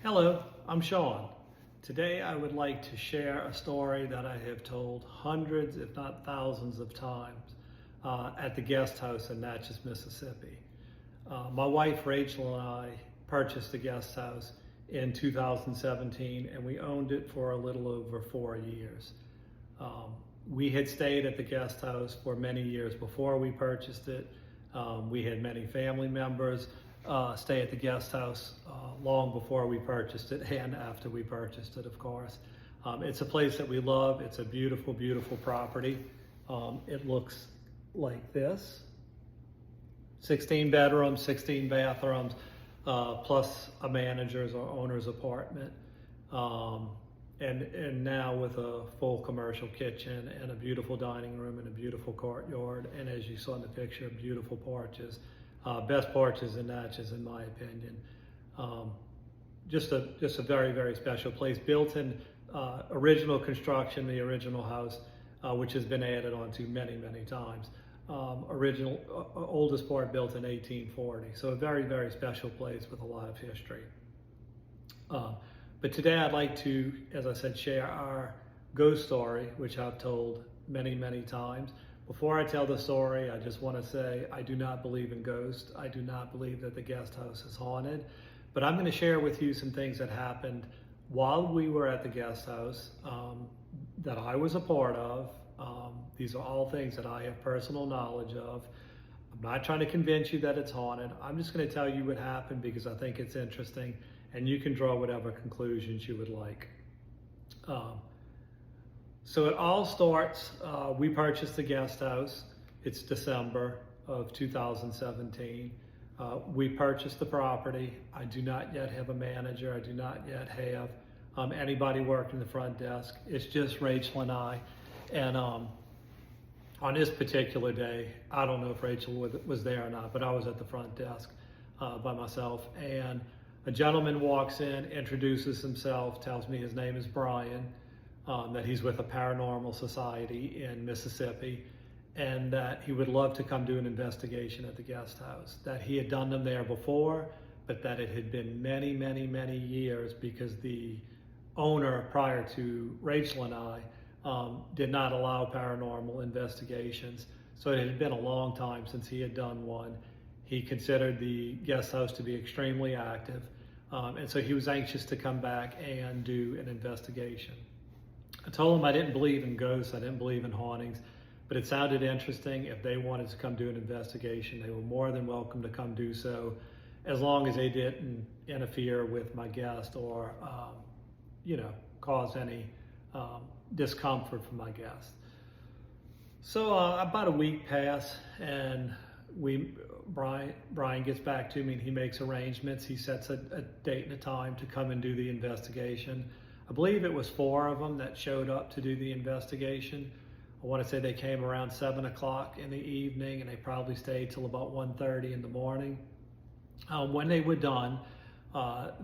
Hello, I'm Sean. Today I would like to share a story that I have told hundreds, if not thousands of times at the guest house in Natchez, Mississippi. My wife Rachel and I purchased the guest house in 2017 and we owned it for a little over 4 years. We had stayed at the guest house for many years before we purchased it. We had many family members stay at the guest house long before we purchased it and after we purchased it, of course. It's a place that we love. It's a beautiful, beautiful property. It looks like this. 16 bedrooms, 16 bathrooms, plus a manager's or owner's apartment. And now with a full commercial kitchen and a beautiful dining room and a beautiful courtyard. And as you saw in the picture, beautiful porches. Best porches in Natchez, in my opinion. Just a very, very special place. Built in original construction, the original house, which has been added on to many, many times. Oldest part built in 1840. So a very, very special place with a lot of history. But today I'd like to, as I said, share our ghost story, which I've told many, many times. Before I tell the story, I just want to say I do not believe in ghosts. I do not believe that the guest house is haunted. But I'm going to share with you some things that happened while we were at the guest house that I was a part of. These are all things that I have personal knowledge of. I'm not trying to convince you that it's haunted. I'm just going to tell you what happened because I think it's interesting and you can draw whatever conclusions you would like. So it all starts, we purchased the guest house. It's December of 2017. We purchased the property. I do not yet have a manager. I do not yet have anybody working the front desk. It's just Rachel and I. And on this particular day, I don't know if Rachel was there or not, but I was at the front desk by myself. And a gentleman walks in, introduces himself, tells me his name is Brian. That he's with a paranormal society in Mississippi and that he would love to come do an investigation at the guest house. That he had done them there before, but that it had been many, many, many years because the owner prior to Rachel and I did not allow paranormal investigations. So it had been a long time since he had done one. He considered the guest house to be extremely active. And so he was anxious to come back and do an investigation. I told him I didn't believe in ghosts, I didn't believe in hauntings, but it sounded interesting. If they wanted to come do an investigation, they were more than welcome to come do so, as long as they didn't interfere with my guest or, cause any discomfort for my guest. So about a week passed, and Brian gets back to me and he makes arrangements. He sets a date and a time to come and do the investigation. I believe it was 4 of them that showed up to do the investigation. I want to say they came around 7 o'clock in the evening and they probably stayed till about 1:30 in the morning. When they were done,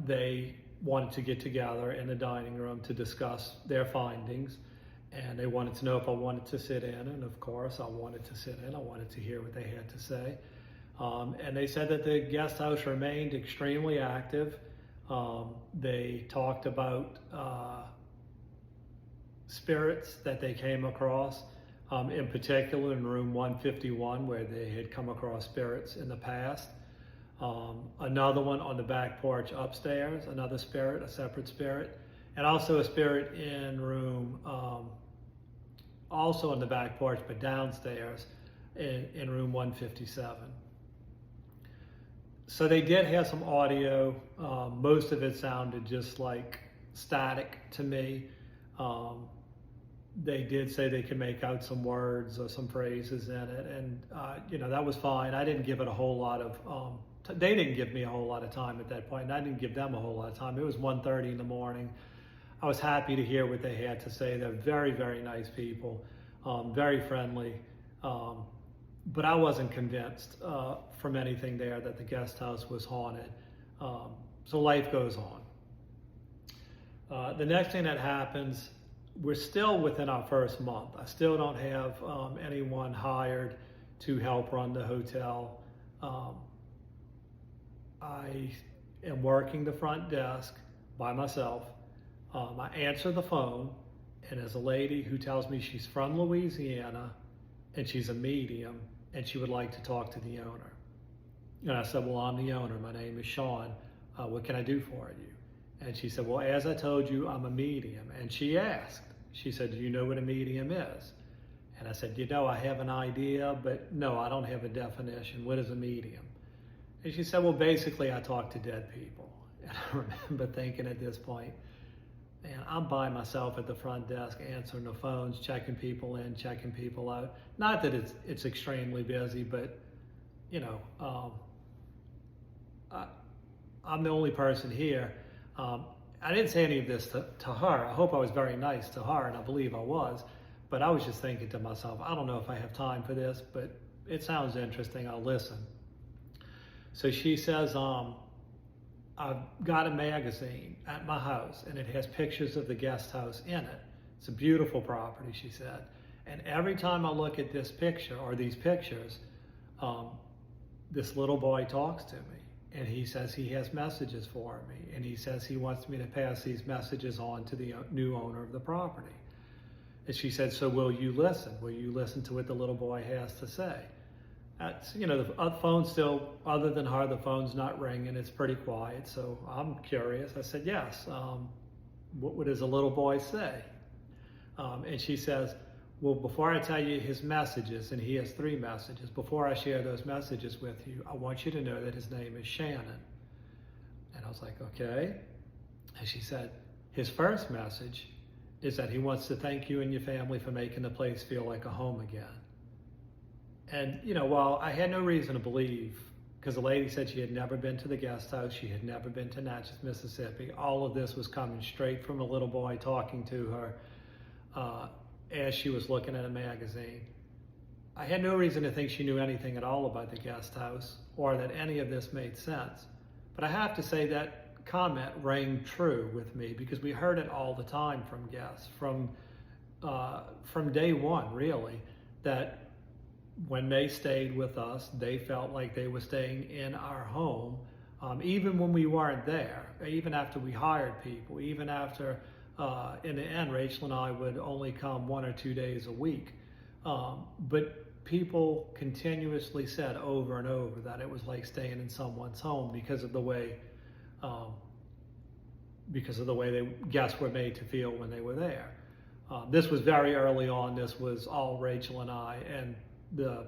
they wanted to get together in the dining room to discuss their findings. And they wanted to know if I wanted to sit in, and of course I wanted to sit in. I wanted to hear what they had to say. And they said that the guest house remained extremely active. They talked about spirits that they came across, in particular in room 151, where they had come across spirits in the past. Another one on the back porch upstairs, another spirit, a separate spirit, and also a spirit in room, also on the back porch, but downstairs in room 157. So they did have some audio. Most of it sounded just like static to me. They did say they could make out some words or some phrases in it, and that was fine. I didn't give it a whole lot of. They didn't give me a whole lot of time at that point, and I didn't give them a whole lot of time. It was 1:30 in the morning. I was happy to hear what they had to say. They're very, very nice people, very friendly. But I wasn't convinced from anything there that the guest house was haunted. So life goes on. The next thing that happens, we're still within our first month. I still don't have anyone hired to help run the hotel. I am working the front desk. by myself. I answer the phone, and there's a lady who tells me she's from Louisiana, and she's a medium, and she would like to talk to the owner. And I said, well, I'm the owner. My name is Sean. What can I do for you? And she said, well, as I told you, I'm a medium. And she asked, she said, do you know what a medium is? And I said, I have an idea, but no, I don't have a definition. What is a medium? And she said, well, basically, I talk to dead people. And I remember thinking at this point, man, I'm by myself at the front desk, answering the phones, checking people in, checking people out. Not that it's extremely busy, but, I'm the only person here. I didn't say any of this to her. I hope I was very nice to her, and I believe I was. But I was just thinking to myself, I don't know if I have time for this, but it sounds interesting. I'll listen. So she says, I've got a magazine at my house, and it has pictures of the guest house in it. It's a beautiful property, she said. And every time I look at this picture or these pictures, this little boy talks to me. And he says he has messages for me. And he says he wants me to pass these messages on to the new owner of the property. And she said, so will you listen? Will you listen to what the little boy has to say? The phone's still, other than her, the phone's not ringing. It's pretty quiet. So I'm curious. I said, yes. What does a little boy say? And she says, well, before I tell you his messages, and he has 3 messages, before I share those messages with you, I want you to know that his name is Shannon. And I was like, okay. And she said, his first message is that he wants to thank you and your family for making the place feel like a home again. And, while I had no reason to believe, because the lady said she had never been to the guest house, she had never been to Natchez, Mississippi, all of this was coming straight from a little boy talking to her as she was looking at a magazine. I had no reason to think she knew anything at all about the guest house or that any of this made sense. But I have to say that comment rang true with me, because we heard it all the time from guests, from day one, really, that when they stayed with us, they felt like they were staying in our home, even when we weren't there, even after we hired people, even after, in the end, Rachel and I would only come 1 or 2 days a week. But people continuously said over and over that it was like staying in someone's home because of the way the guests were made to feel when they were there. This was very early on. This was all Rachel and I and the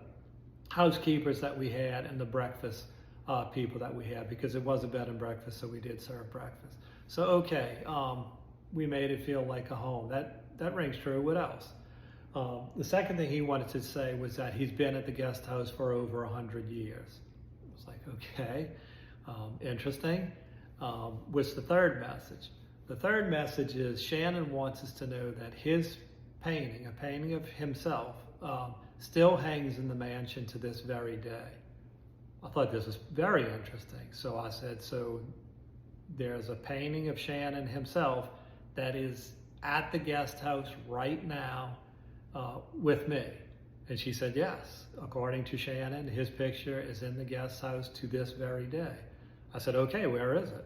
housekeepers that we had and the breakfast people that we had, because it was a bed and breakfast, so we did serve breakfast. So, okay, we made it feel like a home. That rings true. What else? The second thing he wanted to say was that he's been at the guest house for over 100 years. I was like, okay, interesting. What's the third message? The third message is Shannon wants us to know that his painting, a painting of himself, still hangs in the mansion to this very day. I thought this was very interesting. So I said, so there's a painting of Shannon himself that is at the guest house right now with me. And she said, yes, according to Shannon, his picture is in the guest house to this very day. I said, okay, where is it?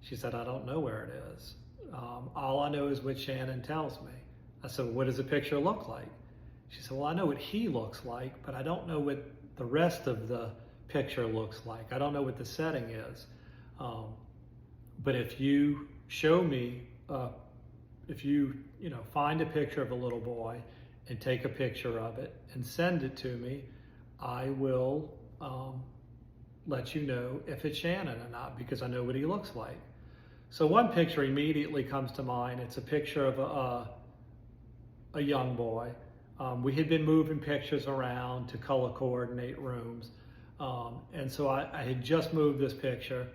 She said, I don't know where it is. All I know is what Shannon tells me. I said, what does the picture look like? She said, well, I know what he looks like, but I don't know what the rest of the picture looks like. I don't know what the setting is. But if you show me, if you find a picture of a little boy and take a picture of it and send it to me, I will let you know if it's Shannon or not, because I know what he looks like. So one picture immediately comes to mind. It's a picture of a young boy. We had been moving pictures around to color coordinate rooms. And so I had just moved this picture.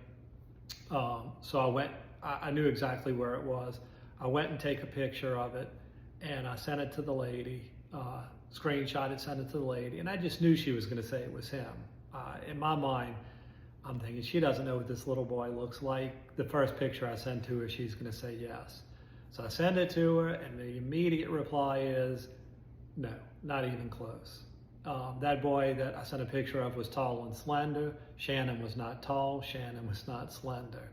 So I went, I knew exactly where it was. I went and take a picture of it, and I sent it to the lady, screenshot it, sent it to the lady, and I just knew she was going to say it was him. In my mind, I'm thinking, she doesn't know what this little boy looks like. The first picture I send to her, she's going to say yes. So I send it to her, and the immediate reply is, no, not even close. That boy that I sent a picture of was tall and slender. Shannon was not tall. Shannon was not slender.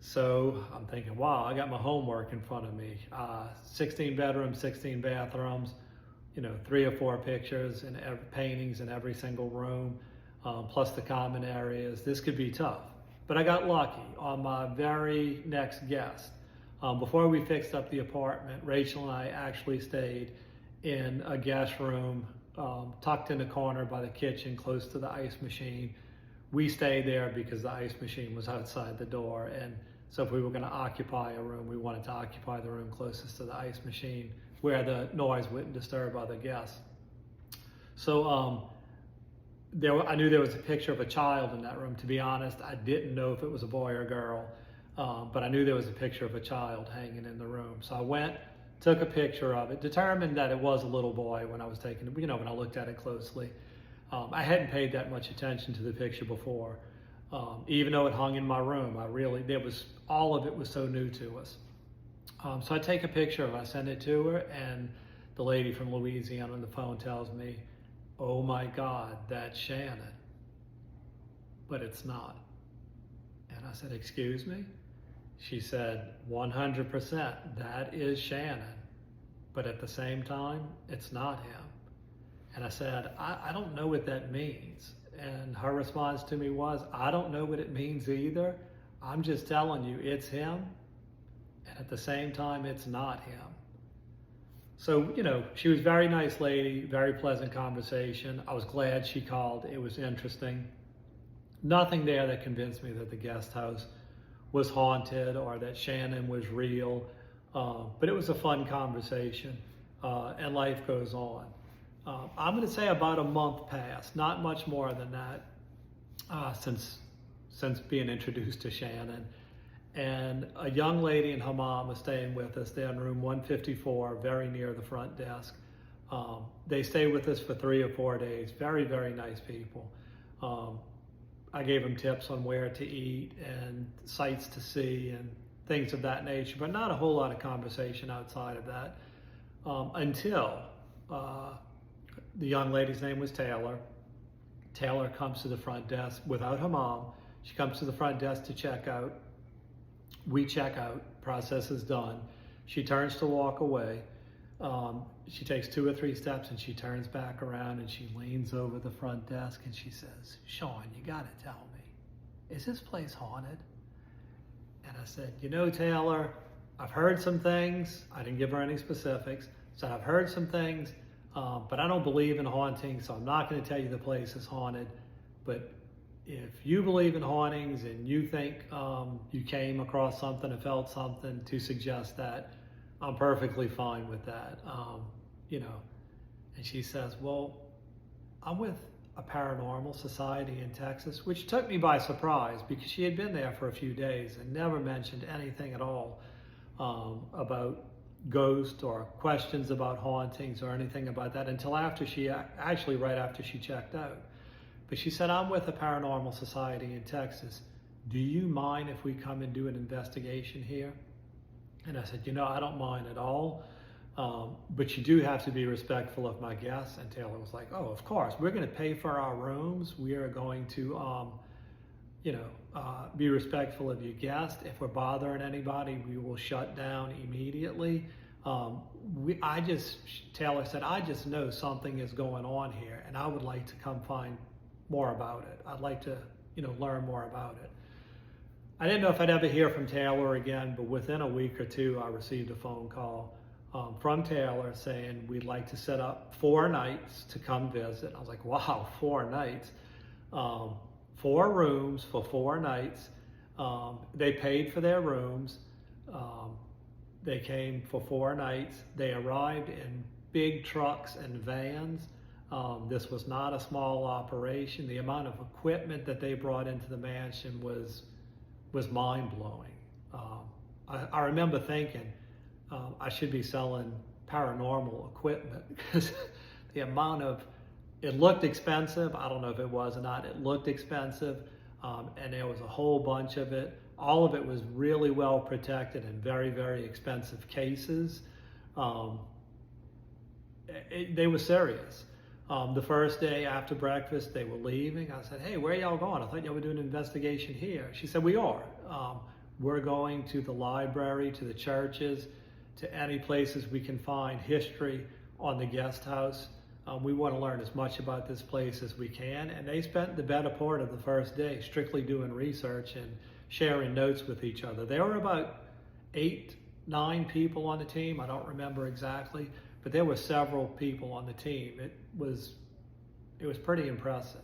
So I'm thinking, wow, I got my homework in front of me. 16 bedrooms, 16 bathrooms, 3 or 4 pictures and paintings in every single room, plus the common areas. This could be tough. But I got lucky on my very next guest. Before we fixed up the apartment, Rachel and I actually stayed in a guest room tucked in the corner by the kitchen, close to the ice machine. We stayed there because the ice machine was outside the door, and so if we were going to occupy a room, we wanted to occupy the room closest to the ice machine where the noise wouldn't disturb other guests. So I knew there was a picture of a child in that room. To be honest, I didn't know if it was a boy or girl, but I knew there was a picture of a child hanging in the room. So I went, took a picture of it, determined that it was a little boy when I was taking it, when I looked at it closely. I hadn't paid that much attention to the picture before, even though it hung in my room. All of it was so new to us. So I take a picture of it, I send it to her, and the lady from Louisiana on the phone tells me, "Oh my God, that's Shannon." But it's not. And I said, "Excuse me?" She said, 100%, that is Shannon. But at the same time, it's not him. And I said, I don't know what that means. And her response to me was, I don't know what it means either. I'm just telling you, it's him. And at the same time, it's not him. So, she was a very nice lady, very pleasant conversation. I was glad she called. It was interesting. Nothing there that convinced me that the guest house was haunted or that Shannon was real. But it was a fun conversation, and life goes on. I'm going to say about a month passed, not much more than that, since being introduced to Shannon. And a young lady and her mom are staying with us. They're in room 154, very near the front desk. They stayed with us for 3 or 4 days. Very, very nice people. I gave them tips on where to eat and sights to see and things of that nature, but not a whole lot of conversation outside of that, until the young lady's name was Taylor. Taylor comes to the front desk without her mom. She comes to the front desk to check out. We check out, process is done. She turns to walk away. She takes 2 or 3 steps and she turns back around and she leans over the front desk and she says, "Sean, you gotta tell me, is this place haunted?" And I said, Taylor, I've heard some things. I didn't give her any specifics. I said, I've heard some things, but I don't believe in haunting, so I'm not going to tell you the place is haunted. But if you believe in hauntings and you think you came across something and felt something to suggest that, I'm perfectly fine with that. And she says, "Well, I'm with a paranormal society in Texas," which took me by surprise because she had been there for a few days and never mentioned anything at all about ghosts or questions about hauntings or anything about that until right after she checked out. But she said, "I'm with a paranormal society in Texas. Do you mind if we come and do an investigation here?" And I said, "I don't mind at all. But you do have to be respectful of my guests." And Taylor was like, "Oh, of course. We're going to pay for our rooms. We are going to, be respectful of your guests. If we're bothering anybody, we will shut down immediately." Taylor said, "I just know something is going on here, and I would like to come find more about it. I'd like to, learn more about it." I didn't know if I'd ever hear from Taylor again, but within a week or 2, I received a phone call from Taylor saying, "We'd like to set up 4 nights to come visit." I was like, wow, 4 nights. 4 rooms for 4 nights. They paid for their rooms. They came for 4 nights. They arrived in big trucks and vans. This was not a small operation. The amount of equipment that they brought into the mansion was mind-blowing. I remember thinking, I should be selling paranormal equipment because the amount it looked expensive. I don't know if it was or not. It looked expensive, and there was a whole bunch of it. All of it was really well protected in very, very expensive cases. They were serious. The first day after breakfast, they were leaving. I said, "Hey, where are y'all going? I thought y'all were doing an investigation here." She said, "We are. We're going to the library, to the churches, to any places we can find history on the guest house. We want to learn as much about this place as we can. And they spent the better part of the first day strictly doing research and sharing notes with each other. There were about 8, 9 people on the team. I don't remember exactly, but there were several people on the team. It was pretty impressive.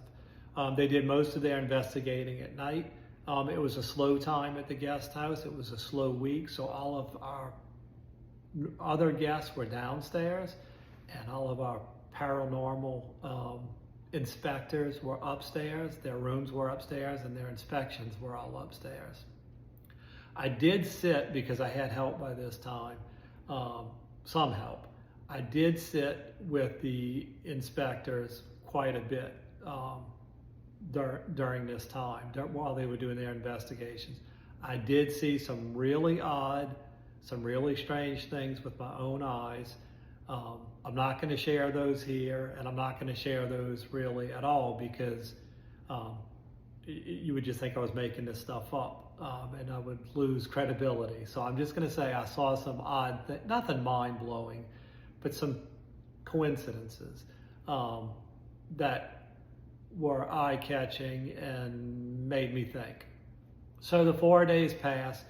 They did most of their investigating at night. It was a slow time at the guest house. It was a slow week, so all of our other guests were downstairs, and all of our paranormal inspectors were upstairs. Their rooms were upstairs, and their inspections were all upstairs. I did sit, because I had help by this time, some help. I did sit with the inspectors quite a bit during this time, while they were doing their investigations. I did see some really odd, some really strange things with my own eyes. I'm not going to share those here, and I'm not going to share those really at all, because you would just think I was making this stuff up, and I would lose credibility. So I'm just going to say I saw some odd things, nothing mind-blowing, but some coincidences that were eye-catching and made me think. So the 4 days pass.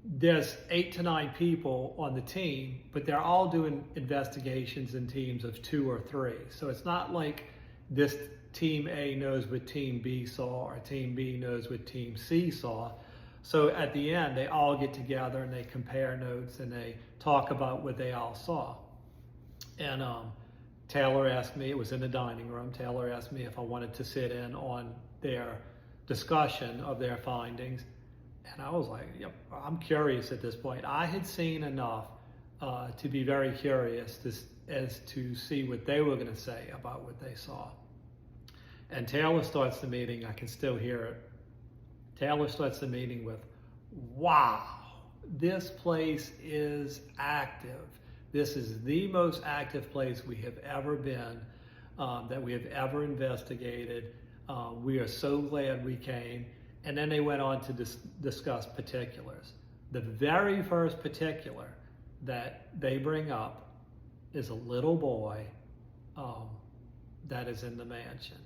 There's 8 to 9 people on the team, but they're all doing investigations in teams of 2 or 3. So it's not like this team A knows what team B saw, or team B knows what team C saw. So at the end, they all get together and they compare notes and they talk about what they all saw. And Taylor asked me, it was in the dining room, Taylor asked me if I wanted to sit in on their discussion of their findings. And I was like, yep, I'm curious at this point. I had seen enough to be very curious as to see what they were going to say about what they saw. And Taylor starts the meeting, I can still hear it. Taylor starts the meeting with, wow, this place is active. This is the most active place we have ever been, that we have ever investigated. We are so glad we came. And then they went on to discuss particulars. The very first particular that they bring up is a little boy that is in the mansion.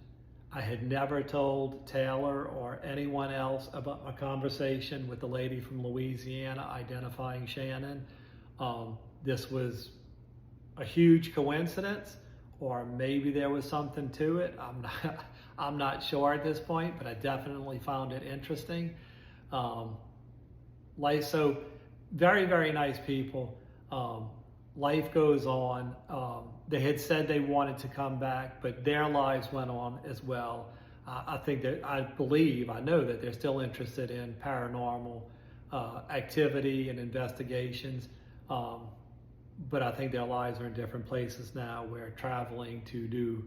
I had never told Taylor or anyone else about my conversation with the lady from Louisiana identifying Shannon. This was a huge coincidence, or maybe there was something to it. I'm not sure at this point, but I definitely found it interesting. So very, very nice people. Life goes on. They had said they wanted to come back, but their lives went on as well. I know that they're still interested in paranormal activity and investigations. But I think their lives are in different places now, where traveling to do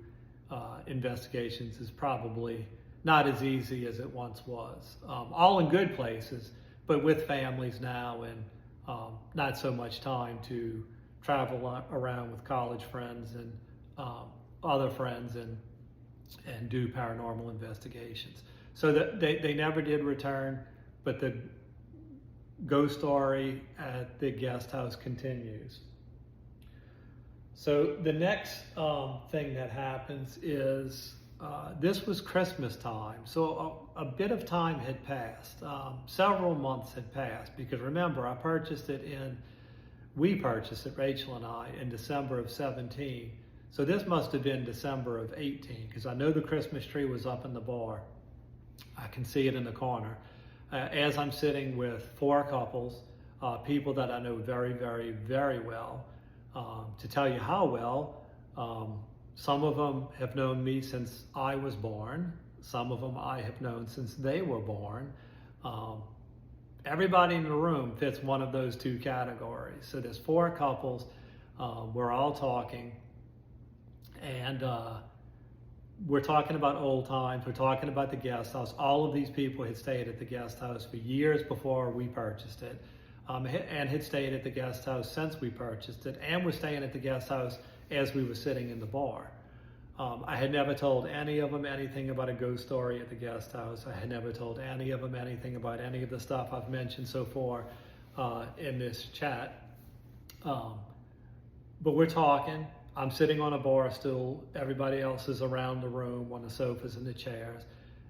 investigations is probably not as easy as it once was. All in good places, but with families now, and not so much time to travel around with college friends and other friends and do paranormal investigations. So they never did return, but the ghost story at the guest house continues. So the next thing that happens is, this was Christmas time. So a bit of time had passed. Several months had passed, because remember, we purchased it, Rachel and I, in December of 17. So this must have been December of 18, because I know the Christmas tree was up in the bar. I can see it in the corner. As I'm sitting with 4 couples, people that I know very, very, very well. To tell you how well, some of them have known me since I was born. Some of them I have known since they were born. Everybody in the room fits one of those 2 categories. So there's 4 couples. We're all talking. And we're talking about old times. We're talking about the guest house. All of these people had stayed at the guest house for years before we purchased it. And had stayed at the guest house since we purchased it, and was staying at the guest house as we were sitting in the bar. I had never told any of them anything about a ghost story at the guest house. I had never told any of them anything about any of the stuff I've mentioned so far in this chat. But we're talking. I'm sitting on a bar stool. Everybody else is around the room on the sofas and the chairs.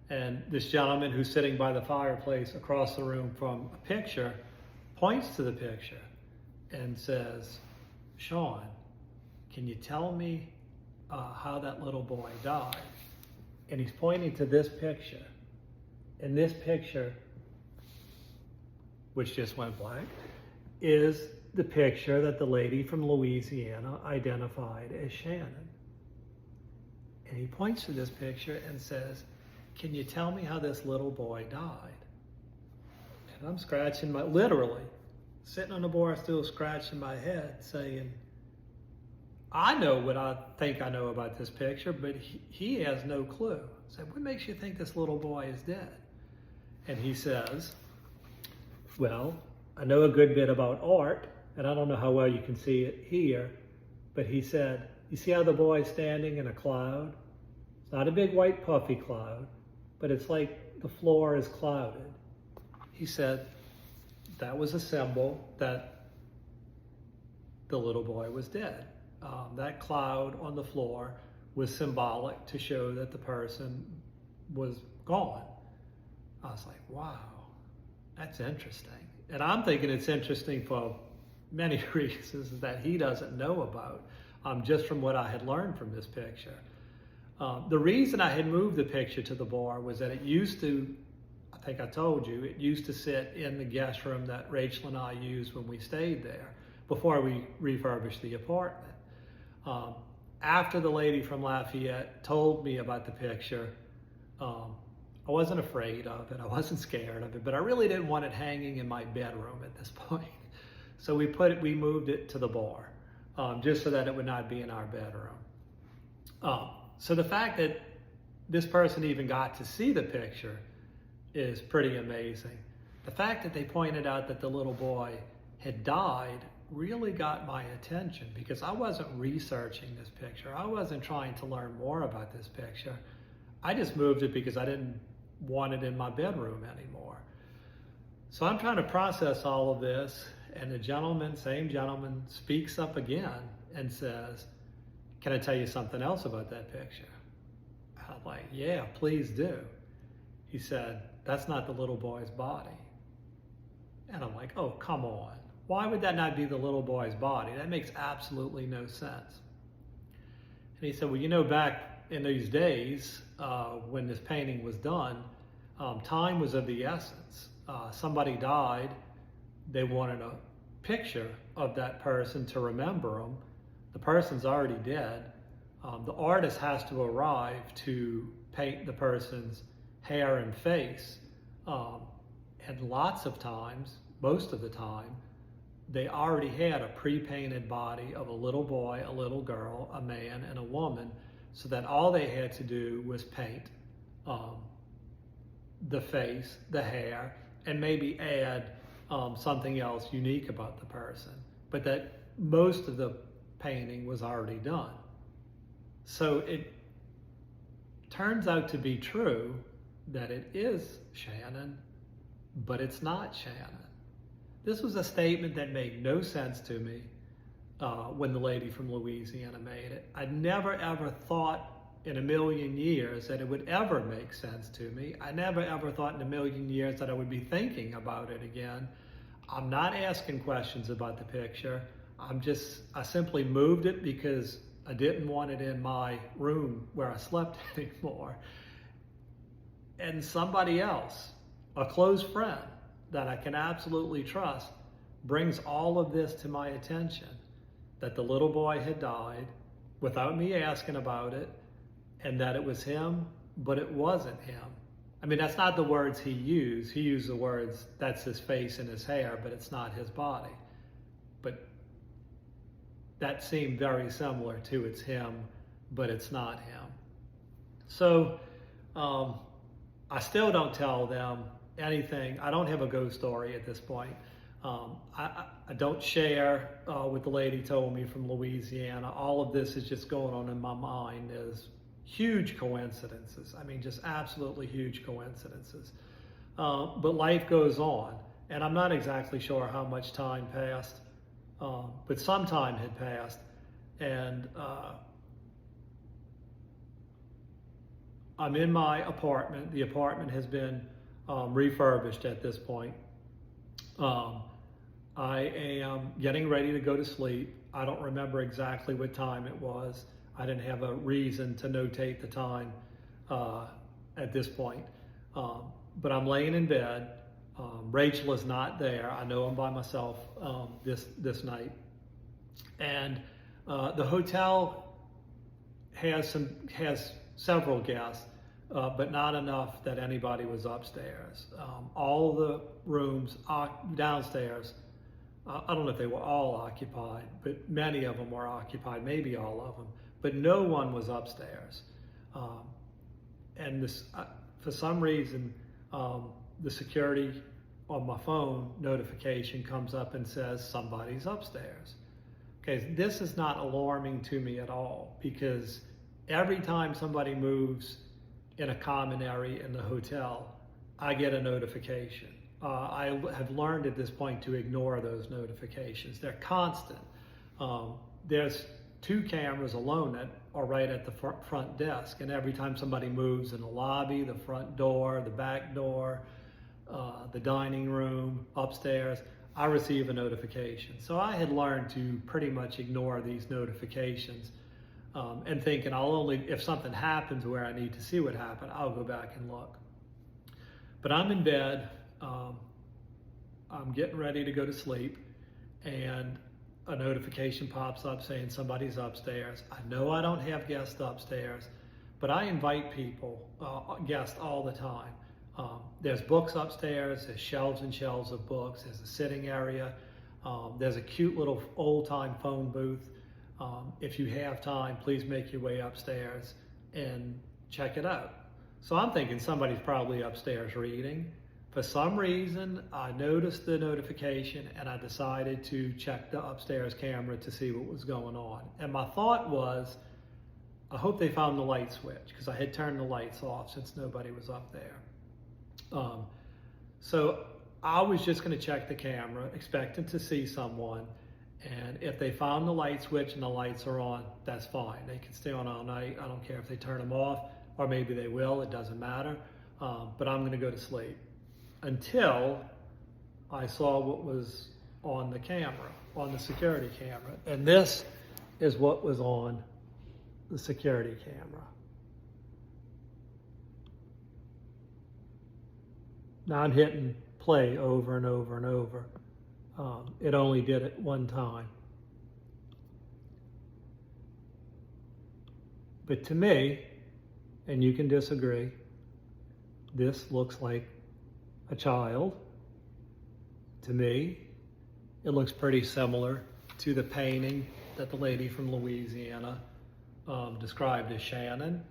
And this gentleman who's sitting by the fireplace across the room from a picture points to the picture and says, "Sean, can you tell me how that little boy died?" And he's pointing to this picture. And this picture, which just went blank, is the picture that the lady from Louisiana identified as Shannon. And he points to this picture and says, "Can you tell me how this little boy died?" And I'm scratching literally, sitting on the bar stool, scratching my head, saying, I know what I think I know about this picture, but he has no clue. I said, "What makes you think this little boy is dead?" And he says, "Well, I know a good bit about art, and I don't know how well you can see it here, but," he said, "you see how the boy's standing in a cloud? It's not a big white puffy cloud, but it's like the floor is clouded." He said that was a symbol that the little boy was dead. That cloud on the floor was symbolic to show that the person was gone. I was like, wow, that's interesting. And I'm thinking it's interesting for many reasons that he doesn't know about, just from what I had learned from this picture. The reason I had moved the picture to the bar was that it used to, I think I told you, it used to sit in the guest room that Rachel and I used when we stayed there before we refurbished the apartment. After the lady from Lafayette told me about the picture, I wasn't afraid of it, I wasn't scared of it, but I really didn't want it hanging in my bedroom at this point. So we moved it to the bar, just so that it would not be in our bedroom. So the fact that this person even got to see the picture is pretty amazing. The fact that they pointed out that the little boy had died really got my attention, because I wasn't researching this picture. I wasn't trying to learn more about this picture. I just moved it because I didn't want it in my bedroom anymore. So I'm trying to process all of this, and the same gentleman speaks up again and says, "Can I tell you something else about that picture?" I'm like, "Yeah, please do." He said, "That's not the little boy's body." And I'm like, "Oh, come on. Why would that not be the little boy's body? That makes absolutely no sense." And he said, "Well, you know, back in those days when this painting was done, time was of the essence. Somebody died, they wanted a picture of that person to remember them. The person's already dead. The artist has to arrive to paint the person's hair and face. And lots of times, most of the time, they already had a pre-painted body of a little boy, a little girl, a man, and a woman, so that all they had to do was paint the face, the hair, and maybe add something else unique about the person. But that most of the painting was already done. So it turns out to be true that it is Shannon, but it's not Shannon. This was a statement that made no sense to me when the lady from Louisiana made it. I'd never ever thought in a million years that it would ever make sense to me. I never ever thought in a million years that I would be thinking about it again. I'm not asking questions about the picture. I simply moved it because I didn't want it in my room where I slept anymore. And somebody else, a close friend that I can absolutely trust, brings all of this to my attention, that the little boy had died without me asking about it, and that it was him, but it wasn't him. I mean, that's not the words he used. He used the words, "That's his face and his hair, but it's not his body." But that seemed very similar to "it's him, but it's not him." So I still don't tell them anything. I don't have a ghost story at this point. I don't share what the lady told me from Louisiana. All of this is just going on in my mind as huge coincidences. I mean, just absolutely huge coincidences. But life goes on, and I'm not exactly sure how much time passed, but some time had passed, and I'm in my apartment. The apartment has been refurbished at this point. I am getting ready to go to sleep. I don't remember exactly what time it was. I didn't have a reason to notate the time at this point. But I'm laying in bed. Rachel is not there. I know I'm by myself this night. And the hotel has several guests, but not enough that anybody was upstairs. All the rooms downstairs, I don't know if they were all occupied, but many of them were occupied, maybe all of them, but no one was upstairs. And this, for some reason, the security on my phone notification comes up and says somebody's upstairs. Okay, this is not alarming to me at all, because every time somebody moves in a common area in the hotel, I get a notification. I have learned at this point to ignore those notifications. They're constant. There's 2 cameras alone that are right at the front desk, and every time somebody moves in the lobby, the front door, the back door, the dining room, upstairs, I receive a notification. So I had learned to pretty much ignore these notifications, and thinking I'll only, if something happens where I need to see what happened, I'll go back and look. But I'm in bed, I'm getting ready to go to sleep, and a notification pops up saying somebody's upstairs. I know I don't have guests upstairs, but I invite people, guests all the time. There's books upstairs, there's shelves and shelves of books, there's a sitting area, there's a cute little old-time phone booth. If you have time, please make your way upstairs and check it out. So I'm thinking somebody's probably upstairs reading. For some reason, I noticed the notification and I decided to check the upstairs camera to see what was going on. And my thought was, I hope they found the light switch, because I had turned the lights off since nobody was up there. So I was just going to check the camera, expecting to see someone. And if they found the light switch and the lights are on, that's fine. They can stay on all night. I don't care if they turn them off, or maybe they will, it doesn't matter. But I'm going to go to sleep until I saw what was on the camera, on the security camera. And this is what was on the security camera. Now I'm hitting play over and over and over. It only did it one time. But to me, and you can disagree, this looks like a child. To me, it looks pretty similar to the painting that the lady from Louisiana described as Shannon.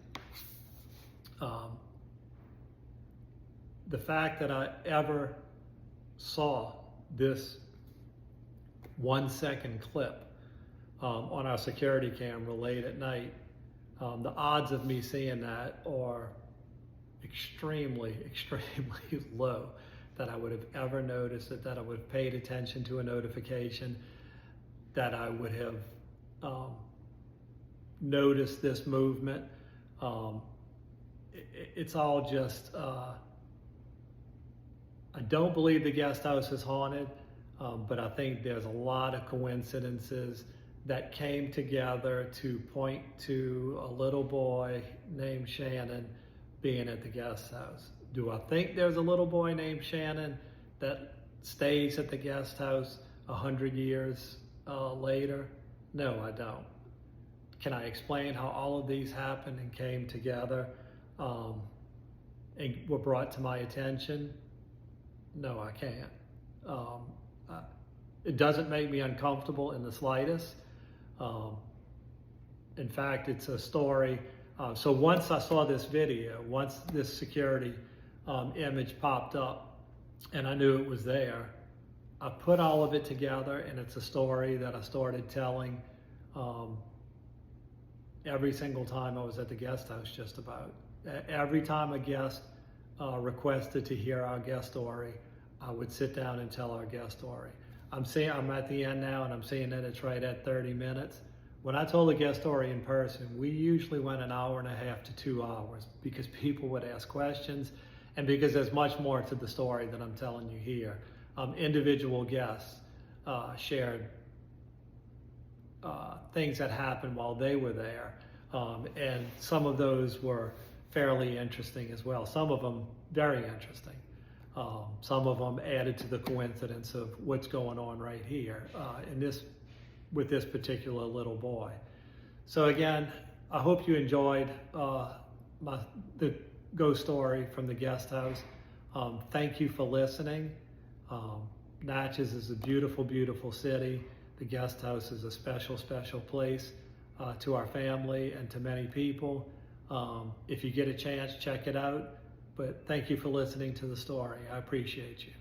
The fact that I ever saw this 1-second clip on our security camera late at night, the odds of me seeing that are extremely, extremely low, that I would have ever noticed it, that I would have paid attention to a notification, that I would have noticed this movement. It's all just, I don't believe the guest house is haunted, but I think there's a lot of coincidences that came together to point to a little boy named Shannon being at the guest house. Do I think there's a little boy named Shannon that stays at the guest house 100 years later? No, I don't. Can I explain how all of these happened and came together and were brought to my attention? No, I can't. It doesn't make me uncomfortable in the slightest. In fact, it's a story. So once I saw this video, once this security image popped up and I knew it was there, I put all of it together, and it's a story that I started telling every single time I was at the guest house, just about. Every time a guest requested to hear our guest story, I would sit down and tell our guest story. I'm at the end now, and I'm seeing that it's right at 30 minutes. When I told the guest story in person, we usually went an hour and a half to 2 hours because people would ask questions, and because there's much more to the story than I'm telling you here. Individual guests shared things that happened while they were there, and some of those were fairly interesting as well. Some of them very interesting. Some of them added to the coincidence of what's going on right here with this particular little boy. So again, I hope you enjoyed the ghost story from the guest house. Thank you for listening. Natchez is a beautiful, beautiful city. The guest house is a special, special place to our family and to many people. If you get a chance, check it out. But thank you for listening to the story. I appreciate you.